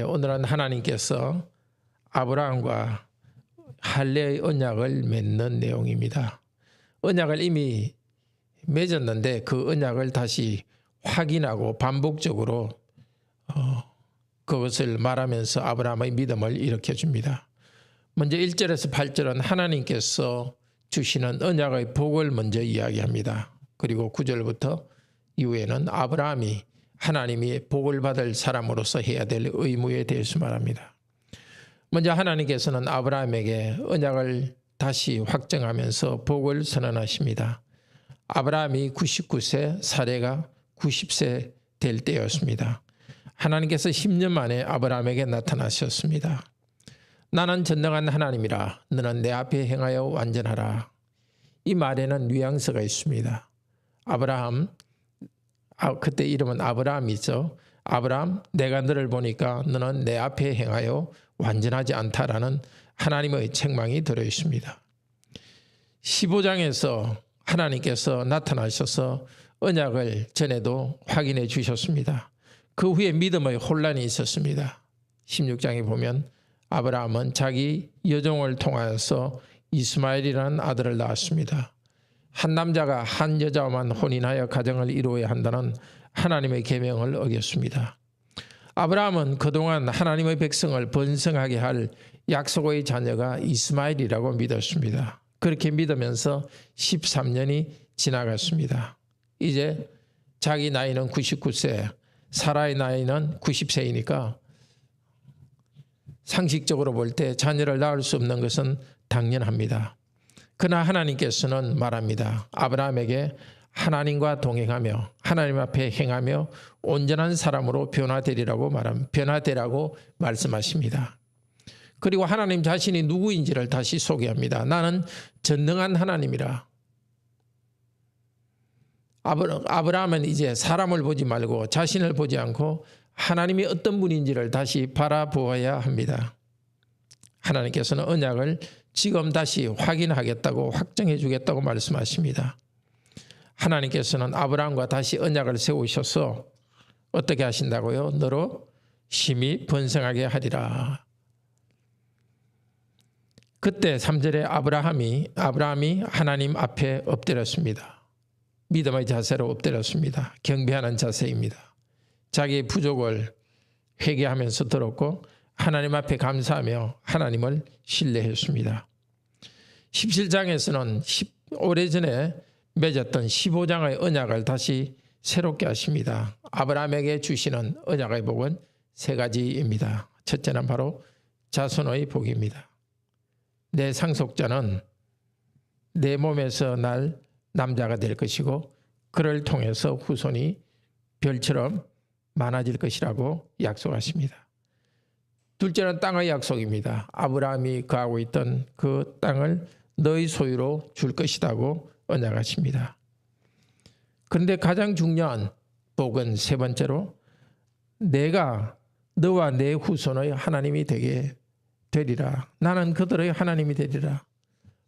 오늘은 하나님께서 아브라함과 할례의 언약을 맺는 내용입니다. 언약을 이미 맺었는데 그 언약을 다시 확인하고 반복적으로 그것을 말하면서 아브라함의 믿음을 일으켜줍니다. 먼저 1절에서 8절은 하나님께서 주시는 언약의 복을 먼저 이야기합니다. 그리고 9절부터 이후에는 아브라함이 하나님이 복을 받을 사람으로서 해야 될 의무에 대해서 말합니다. 먼저 하나님께서는 아브라함에게 언약을 다시 확정하면서 복을 선언하십니다. 아브라함이 99세, 사레가 90세 될 때였습니다. 하나님께서 10년 만에 아브라함에게 나타나셨습니다. 나는 전능한 하나님이라 너는 내 앞에 행하여 완전하라. 이 말에는 뉘앙스가 있습니다. 아브라함, 그때 이름은 아브라함이죠. 아브라함, 내가 너를 보니까 너는 내 앞에 행하여 완전하지 않다라는 하나님의 책망이 들어있습니다. 15장에서 하나님께서 나타나셔서 언약을 전에도 확인해 주셨습니다. 그 후에 믿음의 혼란이 있었습니다. 16장에 보면 아브라함은 자기 여종을 통하여서 이스마엘이라는 아들을 낳았습니다. 한 남자가 한 여자와만 혼인하여 가정을 이루어야 한다는 하나님의 계명을 어겼습니다. 아브라함은 그동안 하나님의 백성을 번성하게 할 약속의 자녀가 이스마엘이라고 믿었습니다. 그렇게 믿으면서 13년이 지나갔습니다. 이제 자기 나이는 99세, 사라의 나이는 90세이니까 상식적으로 볼 때 자녀를 낳을 수 없는 것은 당연합니다. 그러나 하나님께서는 말합니다. 아브라함에게 하나님과 동행하며 하나님 앞에 행하며 온전한 사람으로 변화되리라고 변화되라고 말씀하십니다. 그리고 하나님 자신이 누구인지를 다시 소개합니다. 나는 전능한 하나님이라. 아브라함은 이제 사람을 보지 말고 자신을 보지 않고 하나님이 어떤 분인지를 다시 바라보아야 합니다. 하나님께서는 언약을 지금 다시 확인하겠다고 확정해 주겠다고 말씀하십니다. 하나님께서는 아브라함과 다시 언약을 세우셔서 어떻게 하신다고요? 너로 심히 번성하게 하리라. 그때 3절에 아브라함이 하나님 앞에 엎드렸습니다. 믿음의 자세로 엎드렸습니다. 경배하는 자세입니다. 자기의 부족을 회개하면서 들었고 하나님 앞에 감사하며 하나님을 신뢰했습니다. 17장에서는 오래전에 맺었던 15장의 언약을 다시 새롭게 하십니다. 아브라함에게 주시는 언약의 복은 세 가지입니다. 첫째는 바로 자손의 복입니다. 내 상속자는 내 몸에서 날 남자가 될 것이고 그를 통해서 후손이 별처럼 많아질 것이라고 약속하십니다. 둘째는 땅의 약속입니다. 아브라함이 거하고 있던 그 땅을 너희 소유로 줄 것이라고 언약하십니다. 그런데 가장 중요한 복은 세 번째로 내가 너와 내 후손의 하나님이 되게 되리라. 나는 그들의 하나님이 되리라.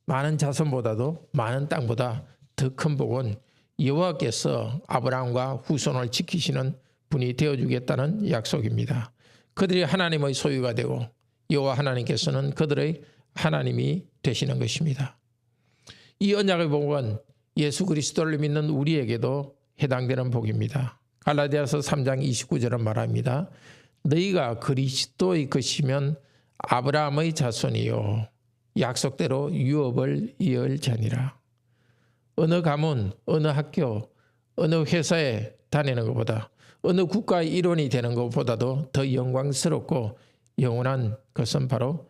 많은 자손보다도 많은 땅보다 더 큰 복은 여호와께서 아브라함과 후손을 지키시는 분이 되어주겠다는 약속입니다. 그들이 하나님의 소유가 되고 여호와 하나님께서는 그들의 하나님이 되시는 것입니다. 이 언약의 복은 예수 그리스도를 믿는 우리에게도 해당되는 복입니다. 갈라디아서 3장 29절은 말합니다. 너희가 그리스도의 것이면 아브라함의 자손이요 약속대로 유업을 이을 자니라. 어느 가문, 어느 학교, 어느 회사에 다니는 것보다 어느 국가의 일원이 되는 것보다도 더 영광스럽고 영원한 것은 바로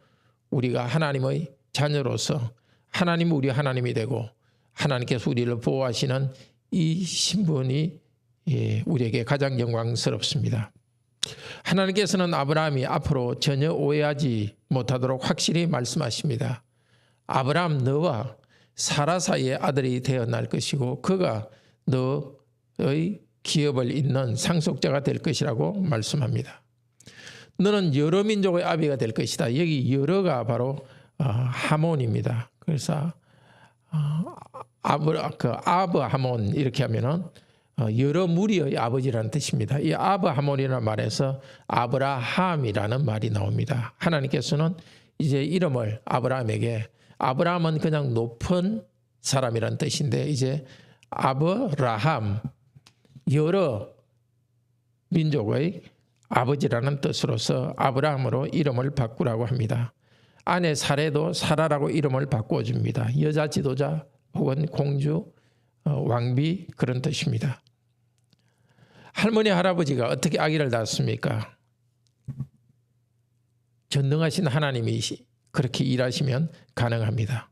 우리가 하나님의 자녀로서 하나님 우리 하나님이 되고 하나님께서 우리를 보호하시는 이 신분이 우리에게 가장 영광스럽습니다. 하나님께서는 아브라함이 앞으로 전혀 오해하지 못하도록 확실히 말씀하십니다. 아브라함 너와 사라 사이의 아들이 되어날 것이고 그가 너의 기업을 잇는 상속자가 될 것이라고 말씀합니다. 너는 여러 민족의 아비가 될 것이다. 여기 여러가 바로 하몬입니다. 그래서 아브하몬 이렇게 하면은 여러 무리의 아버지라는 뜻입니다. 이 아브하몬이라는 말에서 아브라함이라는 말이 나옵니다. 하나님께서는 이제 이름을 아브라함에게, 아브라함은 그냥 높은 사람이라는 뜻인데 이제 아브라함, 여러 민족의 아버지라는 뜻으로서 아브라함으로 이름을 바꾸라고 합니다. 아내 사레도 사라라고 이름을 바꿔줍니다. 여자 지도자 혹은 공주, 왕비 그런 뜻입니다. 할머니 할아버지가 어떻게 아기를 낳습니까? 전능하신 하나님이 그렇게 일하시면 가능합니다.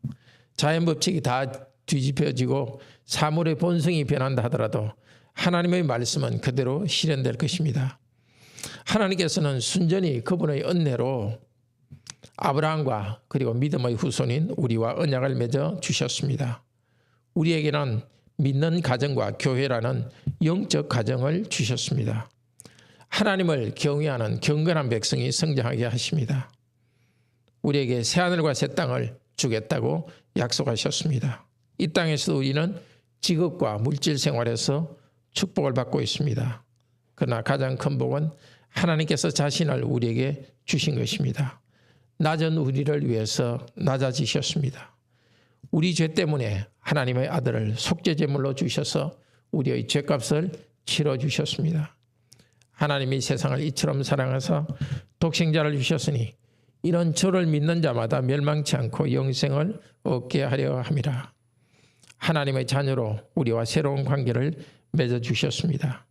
자연법칙이 다 뒤집혀지고 사물의 본성이 변한다 하더라도 하나님의 말씀은 그대로 실현될 것입니다. 하나님께서는 순전히 그분의 은혜로 아브라함과 그리고 믿음의 후손인 우리와 언약을 맺어 주셨습니다. 우리에게는 믿는 가정과 교회라는 영적 가정을 주셨습니다. 하나님을 경외하는 경건한 백성이 성장하게 하십니다. 우리에게 새하늘과 새 땅을 주겠다고 약속하셨습니다. 이 땅에서도 우리는 직업과 물질 생활에서 축복을 받고 있습니다. 그러나 가장 큰 복은 하나님께서 자신을 우리에게 주신 것입니다. 낮은 우리를 위해서 낮아지셨습니다. 우리 죄 때문에 하나님의 아들을 속죄제물로 주셔서 우리의 죄값을 치러주셨습니다. 하나님이 세상을 이처럼 사랑하사 독생자를 주셨으니 이런 저를 믿는 자마다 멸망치 않고 영생을 얻게 하려 함이라. 하나님의 자녀로 우리와 새로운 관계를 맺어주셨습니다.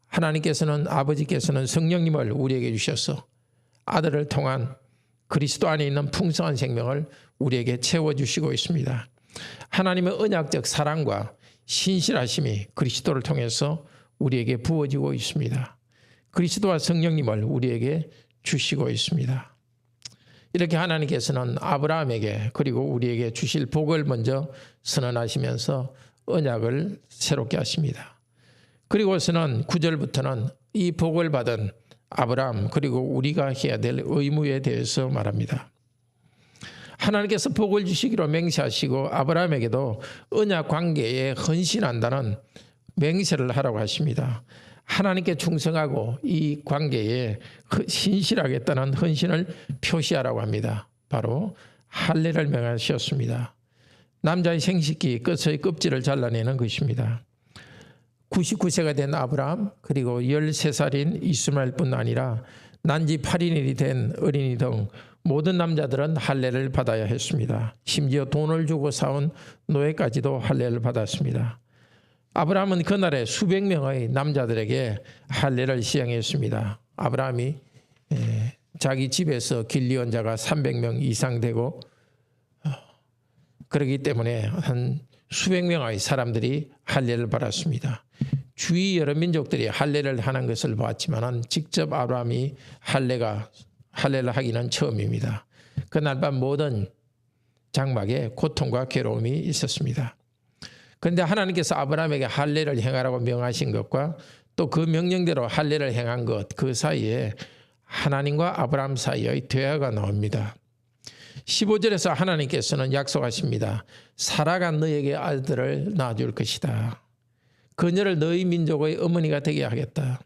하나님께서는 아버지께서는 성령님을 우리에게 주셔서 아들을 통한 그리스도 안에 있는 풍성한 생명을 우리에게 채워주시고 있습니다. 하나님의 언약적 사랑과 신실하심이 그리스도를 통해서 우리에게 부어지고 있습니다. 그리스도와 성령님을 우리에게 주시고 있습니다. 이렇게 하나님께서는 아브라함에게 그리고 우리에게 주실 복을 먼저 선언하시면서 언약을 새롭게 하십니다. 그리고서는 9절부터는 이 복을 받은 아브라함 그리고 우리가 해야 될 의무에 대해서 말합니다. 하나님께서 복을 주시기로 맹세하시고 아브라함에게도 언약 관계에 헌신한다는 맹세를 하라고 하십니다. 하나님께 충성하고 이 관계에 신실하겠다는 헌신을 표시하라고 합니다. 바로 할례를 명하셨습니다. 남자의 생식기 끝의 껍질을 잘라내는 것입니다. 99세가 된 아브라함 그리고 13살인 이스마엘뿐 아니라 난지 8인이 된 어린이 등 모든 남자들은 할례를 받아야 했습니다. 심지어 돈을 주고 사온 노예까지도 할례를 받았습니다. 아브라함은 그날에 수백 명의 남자들에게 할례를 시행했습니다. 아브라함이 자기 집에서 길리온 자가 300명 이상 되고 그렇기 때문에 한 수백 명의 사람들이 할례를 받았습니다. 주위 여러 민족들이 할례를 하는 것을 보았지만 직접 아브라함이 할례를 하기는 처음입니다. 그날 밤 모든 장막에 고통과 괴로움이 있었습니다. 그런데 하나님께서 아브라함에게 할례를 행하라고 명하신 것과 또 그 명령대로 할례를 행한 것, 그 사이에 하나님과 아브라함 사이의 대화가 나옵니다. 15절에서 하나님께서는 약속하십니다. 사라가 너에게 아들을 낳아줄 것이다. 그녀를 너희 민족의 어머니가 되게 하겠다.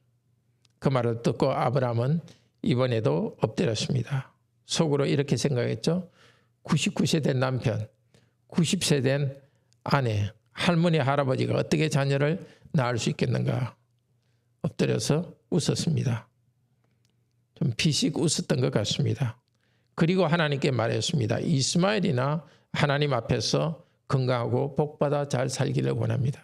그 말을 듣고 아브라함은 이번에도 엎드렸습니다. 속으로 이렇게 생각했죠. 99세 된 남편, 90세 된 아내, 할머니, 할아버지가 어떻게 자녀를 낳을 수 있겠는가. 엎드려서 웃었습니다. 좀 피식 웃었던 것 같습니다. 그리고 하나님께 말했습니다. 이스마엘이나 하나님 앞에서 건강하고 복받아 잘 살기를 원합니다.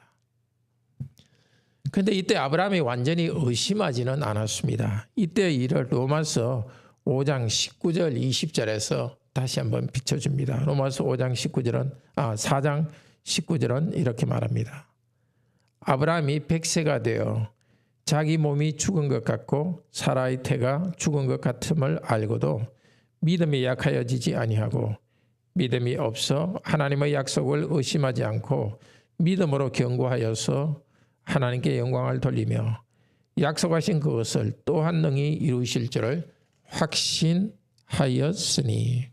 그런데 이때 아브라함이 완전히 의심하지는 않았습니다. 이때의 일을 로마서 5장 19절 20절에서 다시 한번 비춰줍니다. 로마서 5장 19절은 4장 19절은 이렇게 말합니다. 아브라함이 100세가 되어 자기 몸이 죽은 것 같고 사라의 태가 죽은 것 같음을 알고도 믿음이 약하여지지 아니하고 믿음이 없어 하나님의 약속을 의심하지 않고 믿음으로 견고하여서 하나님께 영광을 돌리며 약속하신 그것을 또한 능히 이루실 줄을 확신하였으니.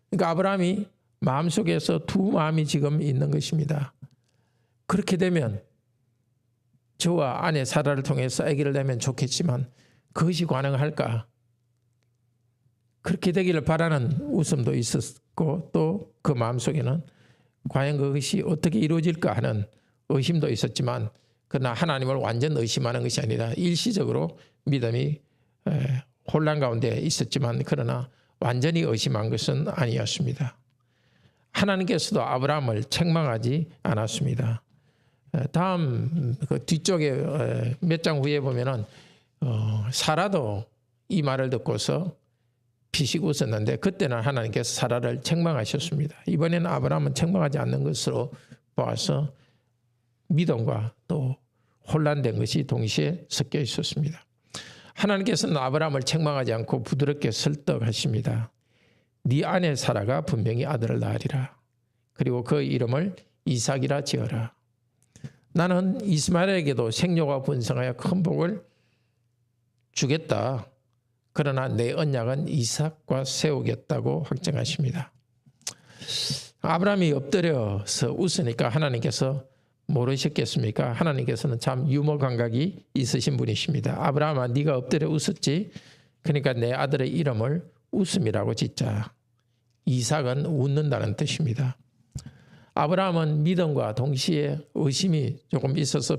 그러니까 아브라함이 마음속에서 두 마음이 지금 있는 것입니다. 그렇게 되면 저와 아내 사라를 통해서 아기를 낳으면 좋겠지만 그것이 가능할까? 그렇게 되기를 바라는 웃음도 있었고 또 그 마음속에는 과연 그것이 어떻게 이루어질까 하는 의심도 있었지만 그러나 하나님을 완전 의심하는 것이 아니라 일시적으로 믿음이 혼란 가운데 있었지만 그러나 완전히 의심한 것은 아니었습니다. 하나님께서도 아브라함을 책망하지 않았습니다. 다음 그 뒤쪽에 몇 장 후에 보면은 사라도 이 말을 듣고서 피식 웃었는데 그때는 하나님께서 사라를 책망하셨습니다. 이번에는 아브라함은 책망하지 않는 것으로 보아서 믿음과 또 혼란된 것이 동시에 섞여 있었습니다. 하나님께서는 아브라함을 책망하지 않고 부드럽게 설득하십니다. 네 아내 사라가 분명히 아들을 낳으리라. 그리고 그 이름을 이삭이라 지어라. 나는 이스마엘에게도 생육하고 번성하여 큰 복을 주겠다. 그러나 내 언약은 이삭과 세우겠다고 확정하십니다. 아브라함이 엎드려서 웃으니까 하나님께서 모르셨겠습니까? 하나님께서는 참 유머 감각이 있으신 분이십니다. 아브라함아, 네가 엎드려 웃었지? 그러니까 내 아들의 이름을 웃음이라고 짓자. 이삭은 웃는다는 뜻입니다. 아브라함은 믿음과 동시에 의심이 조금 있어서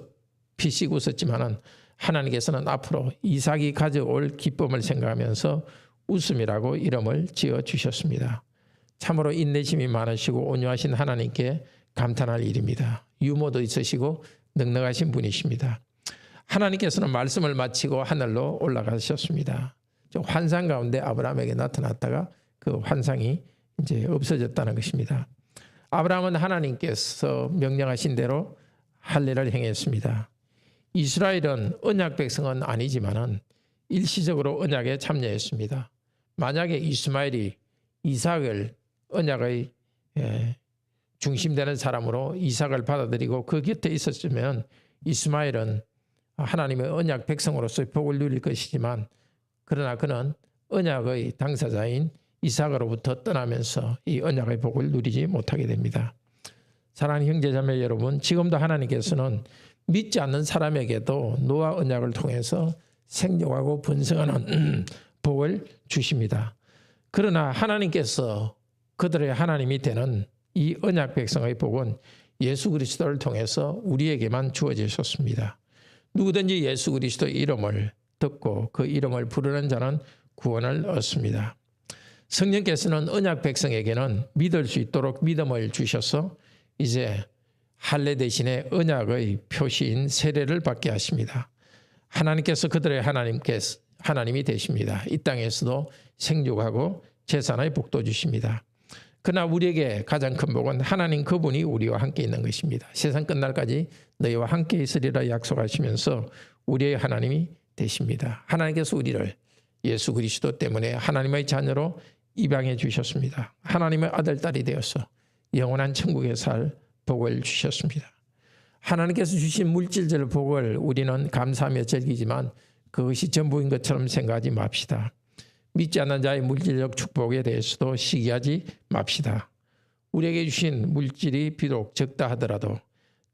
피식 웃었지만은 하나님께서는 앞으로 이삭이 가져올 기쁨을 생각하면서 웃음이라고 이름을 지어주셨습니다. 참으로 인내심이 많으시고 온유하신 하나님께 감탄할 일입니다. 유머도 있으시고 넉넉하신 분이십니다. 하나님께서는 말씀을 마치고 하늘로 올라가셨습니다. 환상 가운데 아브라함에게 나타났다가 그 환상이 이제 없어졌다는 것입니다. 아브라함은 하나님께서 명령하신 대로 할 일을 행했습니다. 이스라엘은 언약 백성은 아니지만은 일시적으로 언약에 참여했습니다. 만약에 이스마엘이 이삭을 언약의 중심되는 사람으로 이삭을 받아들이고 그 곁에 있었으면 이스마엘은 하나님의 언약 백성으로서의 복을 누릴 것이지만 그러나 그는 언약의 당사자인 이삭으로부터 떠나면서 이 언약의 복을 누리지 못하게 됩니다. 사랑하는 형제자매 여러분, 지금도 하나님께서는 믿지 않는 사람에게도 노아 언약을 통해서 생육하고 번성하는 복을 주십니다. 그러나 하나님께서 그들의 하나님이 되는 이 언약 백성의 복은 예수 그리스도를 통해서 우리에게만 주어지셨습니다. 누구든지 예수 그리스도의 이름을 듣고 그 이름을 부르는 자는 구원을 얻습니다. 성령께서는 언약 백성에게는 믿을 수 있도록 믿음을 주셔서 이제 할례 대신에 언약의 표시인 세례를 받게 하십니다. 하나님께서 그들의 하나님이 되십니다. 이 땅에서도 생육하고 재산의 복도 주십니다. 그러나 우리에게 가장 큰 복은 하나님 그분이 우리와 함께 있는 것입니다. 세상 끝날까지 너희와 함께 있으리라 약속하시면서 우리의 하나님이 되십니다. 하나님께서 우리를 예수 그리스도 때문에 하나님의 자녀로 입양해 주셨습니다. 하나님의 아들, 딸이 되어서 영원한 천국에 살 복을 주셨습니다. 하나님께서 주신 물질적 복을 우리는 감사하며 즐기지만 그것이 전부인 것처럼 생각하지 맙시다. 믿지 않는 자의 물질적 축복에 대해서도 시기하지 맙시다. 우리에게 주신 물질이 비록 적다 하더라도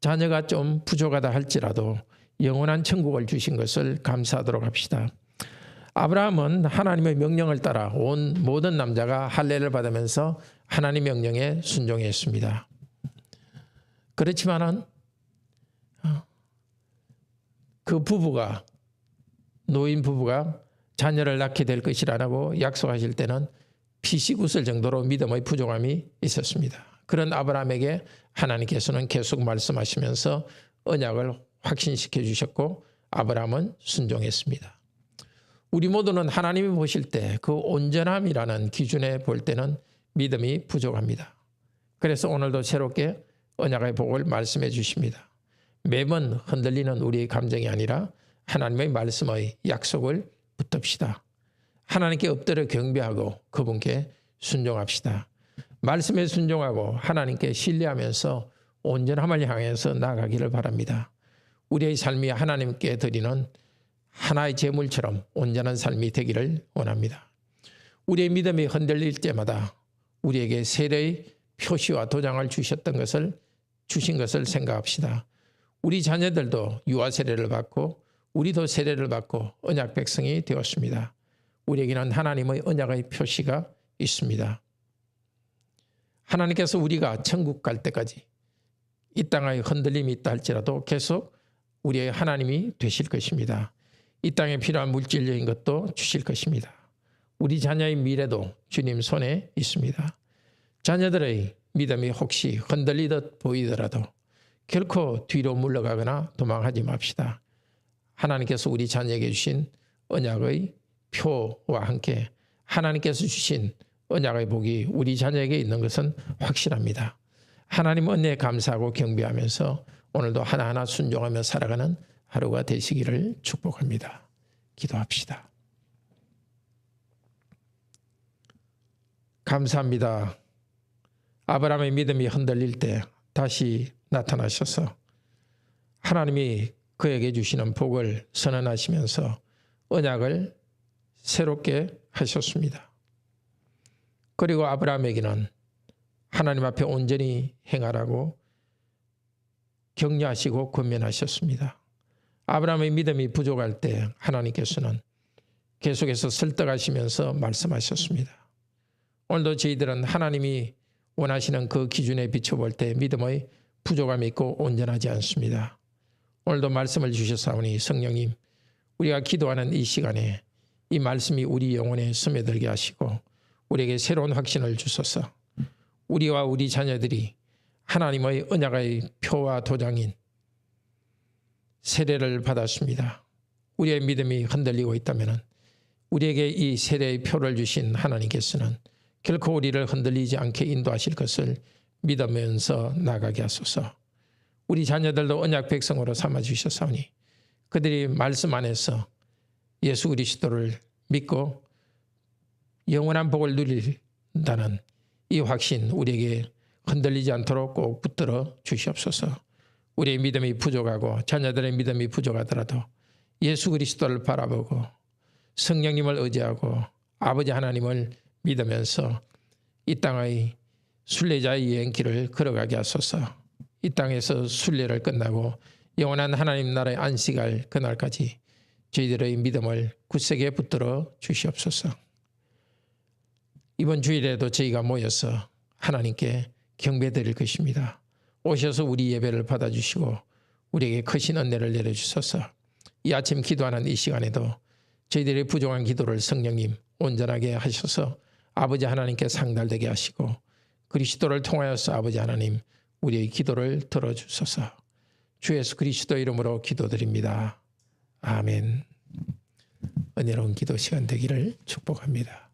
자녀가 좀 부족하다 할지라도 영원한 천국을 주신 것을 감사하도록 합시다. 아브라함은 하나님의 명령을 따라 온 모든 남자가 할례를 받으면서 하나님 명령에 순종했습니다. 그렇지만은 그 부부가 노인 부부가 자녀를 낳게 될 것이라고 약속하실 때는 피식 웃을 정도로 믿음의 부족함이 있었습니다. 그런 아브라함에게 하나님께서는 계속 말씀하시면서 언약을 확신시켜 주셨고 아브라함은 순종했습니다. 우리 모두는 하나님이 보실 때 그 온전함이라는 기준에 볼 때는 믿음이 부족합니다. 그래서 오늘도 새롭게 언약의 복을 말씀해 주십니다. 매번 흔들리는 우리의 감정이 아니라 하나님의 말씀의 약속을 붙듭시다. 하나님께 엎드려 경배하고 그분께 순종합시다. 말씀에 순종하고 하나님께 신뢰하면서 온전함을 향해서 나아가기를 바랍니다. 우리의 삶이 하나님께 드리는 하나의 제물처럼 온전한 삶이 되기를 원합니다. 우리의 믿음이 흔들릴 때마다 우리에게 세례의 표시와 도장을 주신 것을 생각합시다. 우리 자녀들도 유아 세례를 받고 우리도 세례를 받고 언약 백성이 되었습니다. 우리에게는 하나님의 언약의 표시가 있습니다. 하나님께서 우리가 천국 갈 때까지 이 땅의 흔들림이 있다 할지라도 계속 우리의 하나님이 되실 것입니다. 이 땅에 필요한 물질적인 것도 주실 것입니다. 우리 자녀의 미래도 주님 손에 있습니다. 자녀들의 믿음이 혹시 흔들리듯 보이더라도 결코 뒤로 물러가거나 도망하지 맙시다. 하나님께서 우리 자녀에게 주신 언약의 표와 함께 하나님께서 주신 언약의 복이 우리 자녀에게 있는 것은 확실합니다. 하나님 은혜에 감사하고 경배하면서 오늘도 하나하나 순종하며 살아가는 하루가 되시기를 축복합니다. 기도합시다. 감사합니다. 아브라함의 믿음이 흔들릴 때 다시 나타나셔서 하나님이 그에게 주시는 복을 선언하시면서 언약을 새롭게 하셨습니다. 그리고 아브라함에게는 하나님 앞에 온전히 행하라고 격려하시고 권면하셨습니다. 아브라함의 믿음이 부족할 때 하나님께서는 계속해서 설득하시면서 말씀하셨습니다. 오늘도 저희들은 하나님이 원하시는 그 기준에 비춰볼 때 믿음의 부족함이 있고 온전하지 않습니다. 오늘도 말씀을 주셨사오니 성령님, 우리가 기도하는 이 시간에 이 말씀이 우리 영혼에 스며들게 하시고 우리에게 새로운 확신을 주소서. 우리와 우리 자녀들이 하나님의 언약의 표와 도장인 세례를 받았습니다. 우리의 믿음이 흔들리고 있다면 우리에게 이 세례의 표를 주신 하나님께서는 결코 우리를 흔들리지 않게 인도하실 것을 믿으면서 나가게 하소서. 우리 자녀들도 언약 백성으로 삼아주셨사오니 그들이 말씀 안에서 예수 그리스도를 믿고 영원한 복을 누린다는 이 확신 우리에게 흔들리지 않도록 꼭 붙들어 주시옵소서. 우리의 믿음이 부족하고 자녀들의 믿음이 부족하더라도 예수 그리스도를 바라보고 성령님을 의지하고 아버지 하나님을 믿으면서 이 땅의 순례자의 여행길을 걸어가게 하소서. 이 땅에서 순례를 끝나고 영원한 하나님 나라에 안식할 그날까지 저희들의 믿음을 굳세게 붙들어 주시옵소서. 이번 주일에도 저희가 모여서 하나님께 경배드릴 것입니다. 오셔서 우리 예배를 받아주시고 우리에게 크신 은혜를 내려주소서. 이 아침 기도하는 이 시간에도 저희들의 부족한 기도를 성령님 온전하게 하셔서 아버지 하나님께 상달되게 하시고 그리스도를 통하여서 아버지 하나님 우리의 기도를 들어주소서. 주 예수 그리스도 이름으로 기도드립니다. 아멘. 은혜로운 기도 시간 되기를 축복합니다.